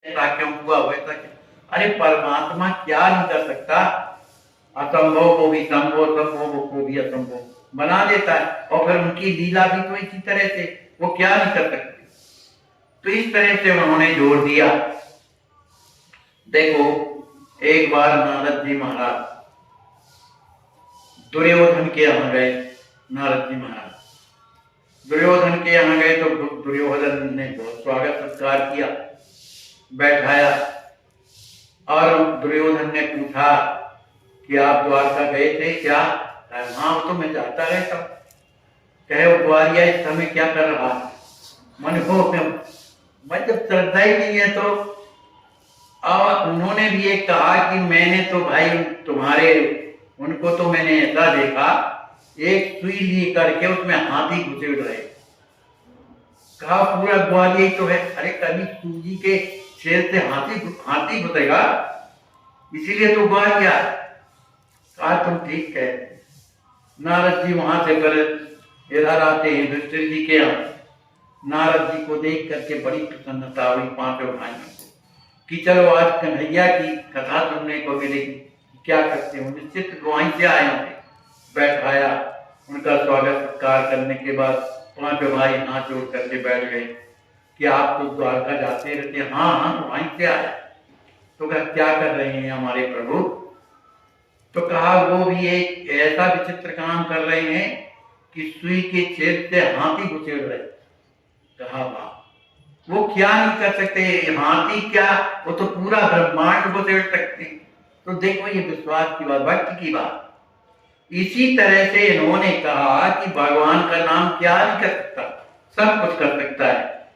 ऐसा क्यों हुआ वैसा क्यों? अरे परमात्मा क्या नहीं कर सकता? असंभव को भी संभव, संभव को भी असंभव बना देता है। और फिर उनकी लीला भी तो इसी तरह से, वो क्या नहीं कर सकते। तो इस तरह से उन्होंने जोर दिया। देखो, एक बार नारद जी महाराज दुर्योधन के यहाँ गए। नारद जी महाराज दुर्योधन के यहाँ गए तो दुर्योधन ने बहुत स्वागत सत्कार किया, बैठाया। और दुर्योधन ने पूछा कि आप द्वारका गए थे क्या? हाँ, तो मैं जाता रहता। कहे वो ग्वालिया इस समय क्या कर रहा है? मन को मैं जब श्रद्धा ही नहीं है तो। और उन्होंने भी एक कहा कि मैंने तो भाई तुम्हारे उनको तो मैंने ऐसा देखा, एक सुई ली करके उसमें हाथी घुसे रहे। कहा पूरा ग्वालिया ही तो है। अरे कभी सूजी के शेर से हाथी घुसेगा, इसीलिए तो ग्वालिया। कहा तुम ठीक है। नारद जी वहां से फिर इधर आते हैं युधिष्ठिर जी के यहाँ। नारद जी को देख करके बड़ी प्रसन्नता हुई पांचों भाइयों को कि चलो आज कन्हैया की कथा सुनने को मिलेगी। क्या करते हो? निश्चित वहीं से आए होंगे। बैठाया, उनका स्वागत सत्कार करने के बाद पांचों भाई हाथ जोड़ करके बैठ गए कि आप तो द्वारका जाते रहते? हाँ हाँ, वहीं से आए। तो कहा क्या कर रहे हैं हमारे प्रभु? तो कहा वो भी एक ऐसा विचित्र काम कर रहे हैं कि सुई के छेद से हाथी घुसेड़ रहे। कहा वाह, वो क्या नहीं कर सकते? हाथी क्या, वो तो पूरा ब्रह्मांड घुसेड़ सकते। तो देखो ये विश्वास की बात, भक्ति की बात। इसी तरह से इन्होंने कहा कि भगवान का नाम क्या नहीं कर सकता? सब कुछ कर सकता है।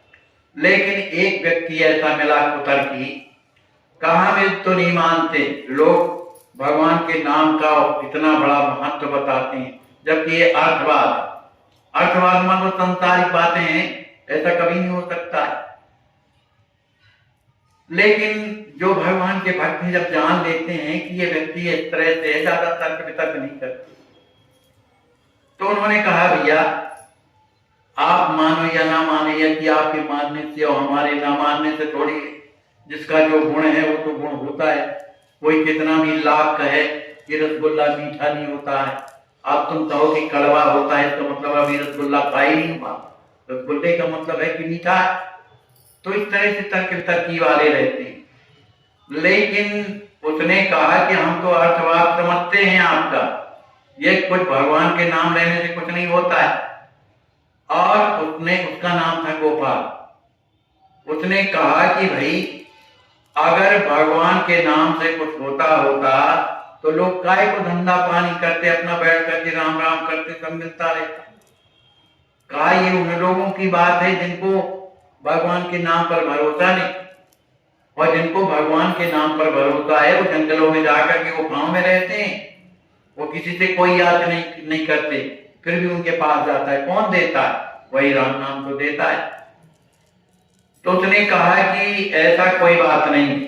लेकिन एक व्यक्ति ऐसा मिला कुतर्की, कहा वे तो नहीं मानते। लोग भगवान के नाम का इतना बड़ा महत्व बताते हैं, जबकि ये अर्थवाद मतलब संसारिक बातें हैं, ऐसा कभी नहीं हो सकता है। लेकिन जो भगवान के भक्त हैं जब जान लेते हैं कि ये व्यक्ति इस तरह से ज्यादा तर्क वितर्क नहीं करते, तो उन्होंने कहा भैया आप मानो या ना माने, या कि आपके मानने से और हमारे ना मानने से थोड़ी, जिसका जो गुण है वो तो गुण होता है। कोई कितना भी लाख कहे कि रसगुल्ला मीठा नहीं होता है, आप तुम कहो कि कड़वा होता है, तो मतलब अभी रसगुल्ला खा ही नहीं हुआ। रसगुल्ले का मतलब है कि मीठा है। तो इस तरह से तर्क वितर्की वाले रहते हैं। लेकिन उसने कहा कि हम तो अर्थवाद समझते हैं आपका, ये कुछ भगवान के नाम लेने से कुछ नहीं होता है। और उसका नाम था गोपाल। उसने कहा कि भाई अगर भगवान के नाम से कुछ होता तो लोग काय को धंधा पानी करते, अपना बैठ करके राम राम करते, सब मिलता रहता। कहा ये उन लोगों की बात है जिनको भगवान के नाम पर भरोसा नहीं, और जिनको भगवान के नाम पर भरोसा है वो जंगलों में जाकर के वो गांव में रहते हैं, वो किसी से कोई याद नहीं करते, फिर भी उनके पास जाता है। कौन देता है? वही राम नाम तो देता है। तो उसने कहा कि ऐसा कोई बात नहीं,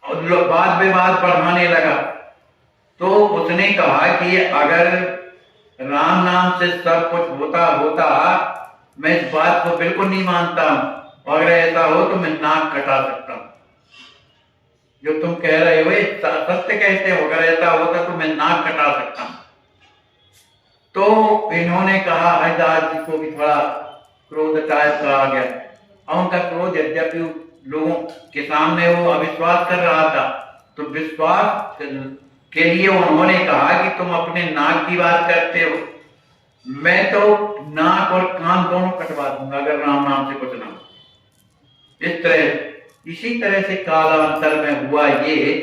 और बात विवाद बढ़ाने लगा। तो उसने कहा कि अगर राम नाम से सब कुछ होता मैं इस बात को बिल्कुल नहीं मानता हूं, और अगर ऐसा हो तो मैं नाक कटा सकता हूं। जो तुम कह रहे हो सत्य कहते हो, अगर ऐसा होता तो मैं नाक कटा सकता हूं। तो इन्होंने कहा, हरिदास जी को भी थोड़ा क्रोध टाइप का आ गया। और उनका क्रोध यद्यपि लोगों के सामने वो अविश्वास कर रहा था, तो विश्वास के लिए उन्होंने कहा कि तुम अपने नाक की बात करते हो, मैं तो नाक और कान दोनों कटवा दूंगा अगर राम नाम से कुछ ना हो। इसी तरह से कालांतर में हुआ ये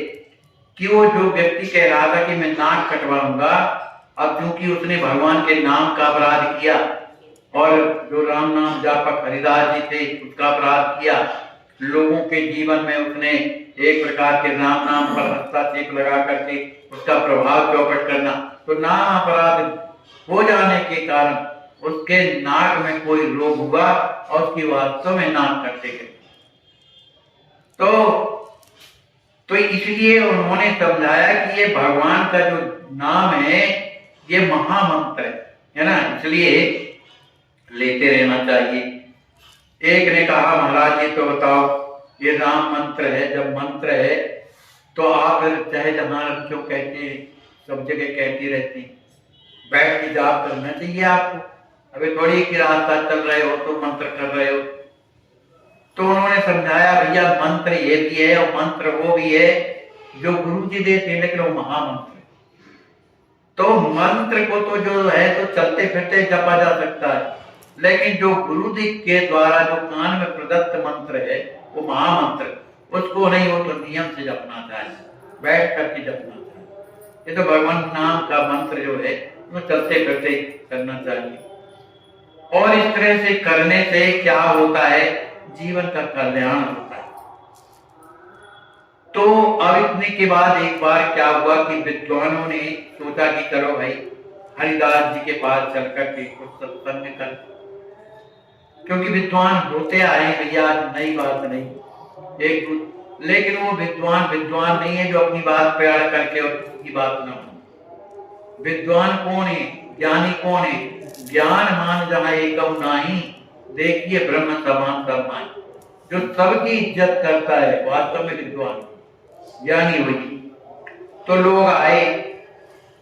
कि वो जो व्यक्ति कह रहा था कि मैं नाक कटवाऊंगा, अब क्योंकि उसने भगवान के नाम का अपराध किया, और जो राम नाम जापक हरिदास जी थे उसका अपराध किया, लोगों के जीवन में उसने एक प्रकार के राम नाम पर हस्तक्षेप लगा करके उसका प्रभाव चौपट करना, तो नाम अपराध हो जाने के कारण उसके नाक में कोई रोग हुआ और उसकी वास्तव में नाक कटते गए। तो इसलिए उन्होंने समझाया कि ये भगवान का जो नाम है ये महामंत्र है ना, इसलिए लेते रहना चाहिए। एक ने कहा महाराज जी तो बताओ, ये राम मंत्र है, जब मंत्र है तो आप चाहे जहां क्यों कहते सब जगह कहती रहती, बैठ के जाप करना चाहिए आपको, अभी थोड़ी कि रास्ता चल रहे हो तो मंत्र कर रहे हो। तो उन्होंने समझाया भैया मंत्र ये भी है और मंत्र वो भी है जो गुरु जी देते हैं, लेकिन वो महामंत्र है। तो मंत्र को तो जो है तो चलते फिरते जपा जा सकता है, लेकिन जो गुरु जी के द्वारा जो कान में प्रदत्त मंत्र है वो महामंत्र, उसको नहीं, वो तो नियम से जपना चाहिए, बैठ करके जपना चाहिए। ये तो भगवान नाम का मंत्र जो है वो चलते फिरते करना चाहिए। और इस तरह से करने से क्या होता है, जीवन का कल्याण होता है। तो अब इतने के बाद एक बार क्या हुआ कि विद्वानों ने सोचा कि करो भाई हरिदास जी के पास चल करके कुछ सत्संग कर, क्योंकि विद्वान होते आए भैया, नई बात नहीं एक, लेकिन वो विद्वान नहीं है जो अपनी बात पे अड़ करके और की बात ना हो। विद्वान कौन है, ज्ञानी कौन है, ज्ञान मान जहां एकम नाही, देखिए ब्रह्म समान समाय, जो सबकी इज्जत करता है वास्तव में विद्वान ज्ञानी हुई। तो लोग आए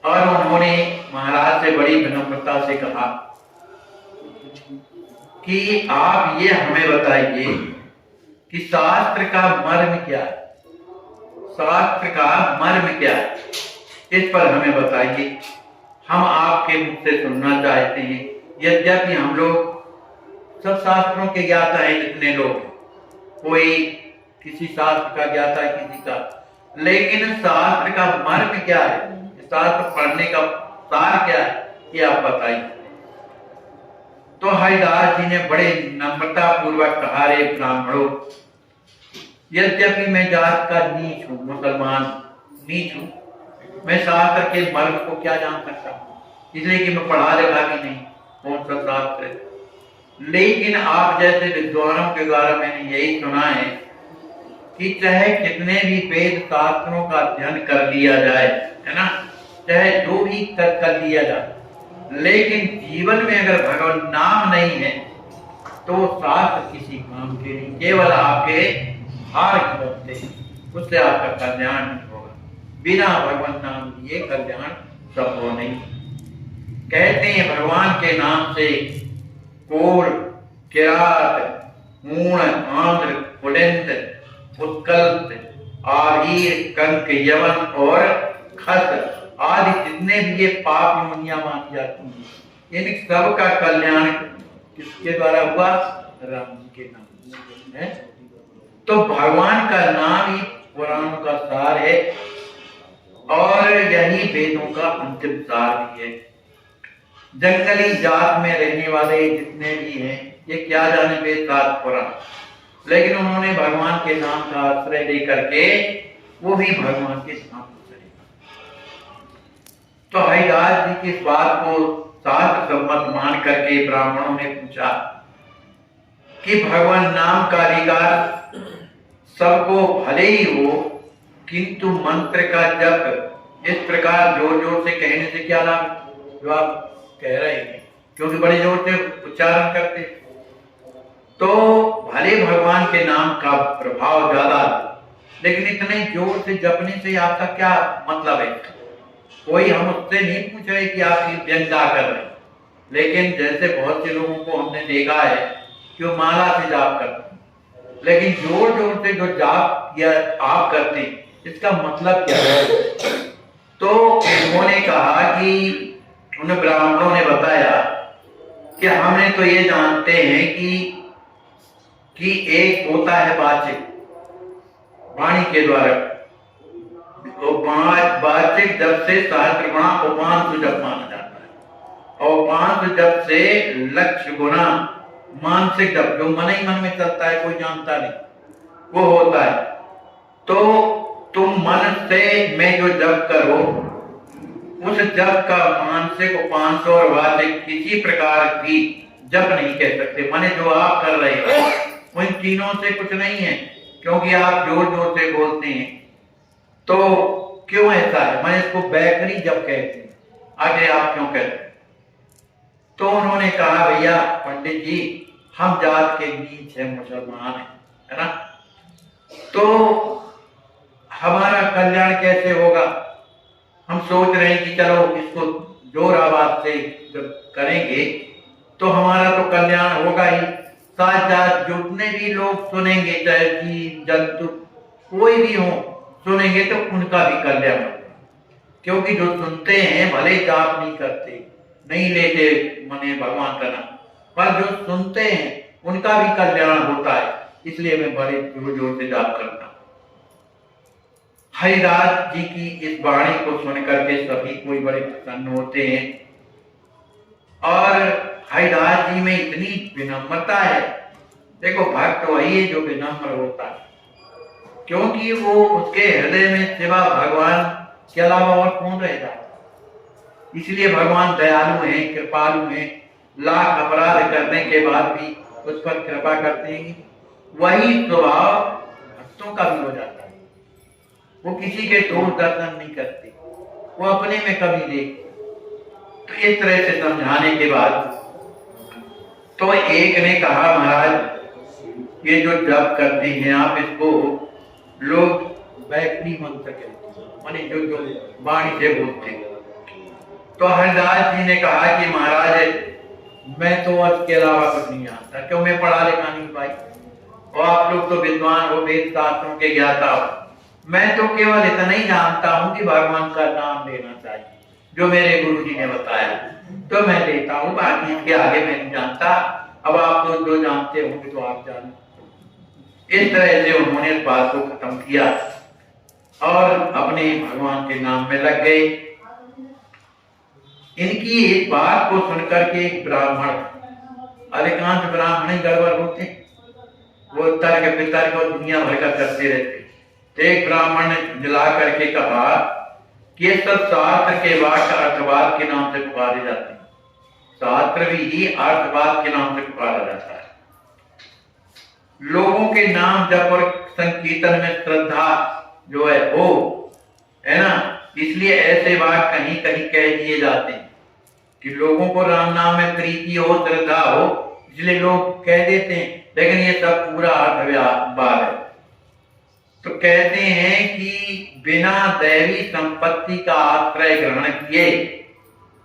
और उन्होंने महाराज से बड़ी विनम्रता से कहा कि आप ये हमें बताइए कि शास्त्र का मर्म क्या है, शास्त्र का मर्म क्या है, इस पर हमें बताइए, हम आपके मुख से सुनना चाहते हैं। यद्यपि हम लोग सब शास्त्रों के ज्ञाता हैं, जितने लोग, कोई किसी शास्त्र का ज्ञाता है किसी का, लेकिन शास्त्र का मर्म क्या है, शास्त्र पढ़ने का सार क्या है, ये आप बताइए। तो हरिदास जी ने बड़े नम्रता पूर्वक कहा, रे ब्राह्मणों, यद्यपि मैं जात का नीच हूं, मुसलमान नीच हूं, मैं शास्त्र के मर्म को क्या जान सकता हूं, इसलिए कि मैं पढ़ा लिखा भी नहीं, कौन सा शास्त्र है। लेकिन आप जैसे विद्वानों के द्वारा मैंने यही सुना है कि चाहे कितने भी वेद शास्त्रों का अध्ययन कर लिया जाए, है ना, चाहे जो भी कर लिया जाए, लेकिन जीवन में अगर भगवान नाम नहीं है तो शास्त्र किसी काम के नहीं, केवल आपके हार की बनते हैं, उससे आपका कल्याण नहीं होगा। बिना भगवान नाम लिए कल्याण संभव नहीं। कहते हैं भगवान के नाम से कोल, किरात, मूण, आंध्र, पुलिंद, उत्कल, आहीर, कंक, यवन और खस आदि जितने भी ये पाप मुनिया मानी जाती हैं, इन सब का कल्याण किसके द्वारा हुआ, राम जी के नाम है। तो भगवान का नाम ही पुराणों का सार है और यही वेदों का अंतिम सार भी है। जंगली जात में रहने वाले जितने भी हैं, ये क्या जाने वेद शास्त्र पुराण, लेकिन उन्होंने भगवान के नाम का आश्रय लेकर के वो भी भगवान के नाम को चलेगा। तो हरिदास जी की इस बात को शास्त्र सम्मत मान करके ब्राह्मणों ने पूछा कि भगवान नाम का अधिकार सबको भले ही हो, किंतु मंत्र का जप इस प्रकार जोर जोर से कहने से क्या लाभ, जो आप कह रहे हैं, क्योंकि बड़े जोर से उच्चारण करते, तो भले भगवान के नाम का प्रभाव ज्यादा, लेकिन इतने जोर से जपने से आपका क्या मतलब है। कोई हम उससे नहीं पूछ रहे कि आप व्यंगा कर रहे हैं, लेकिन जैसे बहुत से लोगों को हमने देखा है कि वो माला से जाप करते हैं, लेकिन जोर जोर से जो जाप या आप करते हैं, इसका मतलब क्या है। तो उन्होंने कहा कि उन ब्राह्मणों ने बताया कि हमने तो ये जानते हैं कि एक होता है वाचिक, वाणी के द्वारा, तो वाचिक जब से सहस्त्र गुणा उपांश जब माना जाता है, और उपांश जब से लक्ष्य गुणा मानसिक जब, जो मन ही मन में चलता है, कोई जानता नहीं, वो होता है। तो तुम मन से मैं जो जप करो, उस जप का मानसिक, उपांश और वाचिक किसी प्रकार की जप नहीं कह सकते। माने जो आप कर रहे हो उन तीनों से कुछ नहीं है, क्योंकि आप जोर जोर से बोलते हैं। तो क्यों ऐसा है, मैं इसको बैखरी जप कहते हैं, आगे आप क्यों कहते हैं। तो उन्होंने कहा भैया पंडित जी, हम जात के नीच है, मुसलमान है ना। तो हमारा कल्याण कैसे होगा? हम सोच रहे हैं कि चलो इसको जोर आवाज से जब करेंगे तो हमारा तो कल्याण होगा ही, साथ साथ जितने भी लोग सुनेंगे, चाहे जीव जंतु कोई भी हो, सुनेंगे तो उनका भी कल्याण होगा। क्योंकि जो सुनते हैं भले जाप नहीं करते, नहीं लेते मने भगवान का नाम, पर जो सुनते हैं उनका भी कल्याण होता है। इसलिए मैं बड़े जोर जोर से जाप करता हूँ। हरिदास जी की इस वाणी को सुन करके सभी कोई बड़े प्रसन्न होते हैं। और हरिदास जी में इतनी विनम्रता है। देखो भक्त वही है जो विनम्र होता है, क्योंकि वो उसके हृदय में सिवा भगवान के अलावा और कौन रहेगा। इसलिए भगवान दयालु हैं, कृपालु हैं, लाख अपराध करने के बाद भी उस पर कृपा करते हैं। वही स्वभाव भक्तों का भी हो जाता है। वो किसी के दोष दर्शन नहीं करते, वो अपने में कभी देखते। तो इस तरह से समझाने के बाद तो एक ने कहा, महाराज ये जो जप करते हैं आप, इसको लोग बैठनी मंत्र कहते हैं, माने जो जो वाणी से बोलते हैं। तो हरिदास जी ने कहा कि महाराज मैं तो इसके अलावा कुछ नहीं जानता, क्यों मैं पढ़ा लिखा नहीं भाई, और आप लोग तो विद्वान हो, वेद शास्त्रों के ज्ञाता हो। मैं तो केवल इतना ही जानता हूं कि भगवान का नाम लेना चाहिए, जो मेरे गुरु जी ने बताया तो मैं लेता हूं, बाकी इसके आगे मैं नहीं जानता। अब आप तो जो जानते होंगे तो आप जाने। इस तरह से उन्होंने इस बात को खत्म किया और अपने भगवान के नाम में लग गए। इनकी इस बात को सुनकर के एक ब्राह्मण, अधिकांश ब्राह्मण ही गड़बड़ होते, वो तर्क वितर्क और दुनिया भर का करते रहते। एक ब्राह्मण ने जला करके कहा कि ये सब शास्त्र के वाक्य अर्थवाद के नाम से पुकारे जाते हैं। शास्त्र भी अर्थवाद के नाम से पुकारा जाता है। लोगों के नाम जप और संकीर्तन में श्रद्धा जो है वो है ना, इसलिए ऐसे वाक्य कहीं कहीं कह दिए जाते हैं कि लोगों को राम नाम में प्रीति हो, श्रद्धा हो, इसलिए लोग कह देते हैं। लेकिन ये सब पूरा अर्थवाद है। तो कहते हैं कि बिना दैवी संपत्ति का आश्रय ग्रहण किए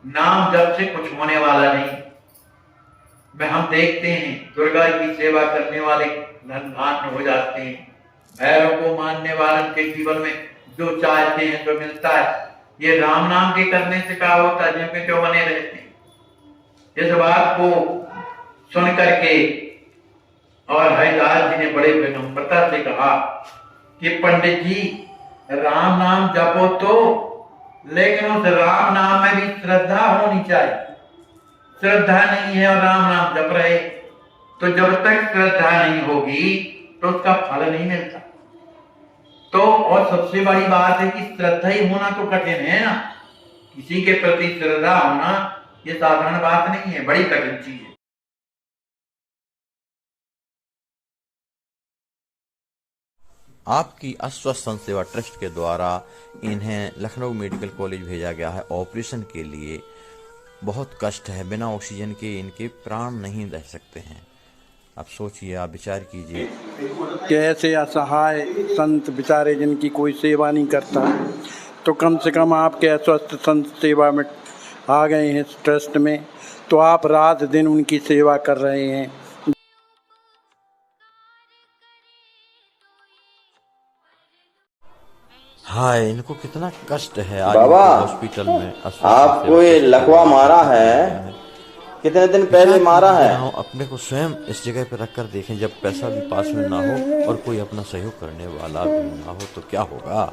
नाम जप से कुछ होने वाला नहीं। हम देखते हैं दुर्गा की सेवा करने वाले धनवान हो जाते हैं, भैरव को मानने वालों के जीवन में जो चाहते हैं तो मिलता है। ये राम नाम के करने से क्या होता है, जिनके जो बने रहते हैं। इस बात को सुन करके और हरिदास जी ने बड़े विनम्रता से कहा कि पंडित जी राम नाम जपो तो, लेकिन उस राम नाम में भी श्रद्धा होनी चाहिए। श्रद्धा नहीं है और राम नाम जप रहे, तो जब तक श्रद्धा नहीं होगी तो उसका फल नहीं मिलता। तो और सबसे बड़ी बात है कि श्रद्धा ही होना तो कठिन है ना, किसी के प्रति श्रद्धा होना ये साधारण बात नहीं है, बड़ी कठिन चीज है। आपकी अस्वस्थ संत सेवा ट्रस्ट के द्वारा इन्हें लखनऊ मेडिकल कॉलेज भेजा गया है ऑपरेशन के लिए। बहुत कष्ट है, बिना ऑक्सीजन के इनके प्राण नहीं रह सकते हैं। आप सोचिए, आप विचार कीजिए। कैसे असहाय संत बेचारे जिनकी कोई सेवा नहीं करता, तो कम से कम आपके अस्वस्थ संत सेवा में आ गए हैं इस ट्रस्ट में, तो आप रात दिन उनकी सेवा कर रहे हैं। हाँ, इनको कितना कष्ट है। आज बाबा हॉस्पिटल में आपको ये लकवा मारा है, कितने दिन पहले मारा है? अपने को स्वयं इस जगह पे रखकर देखें, जब पैसा भी पास में ना हो और कोई अपना सहयोग करने वाला भी ना हो तो क्या होगा।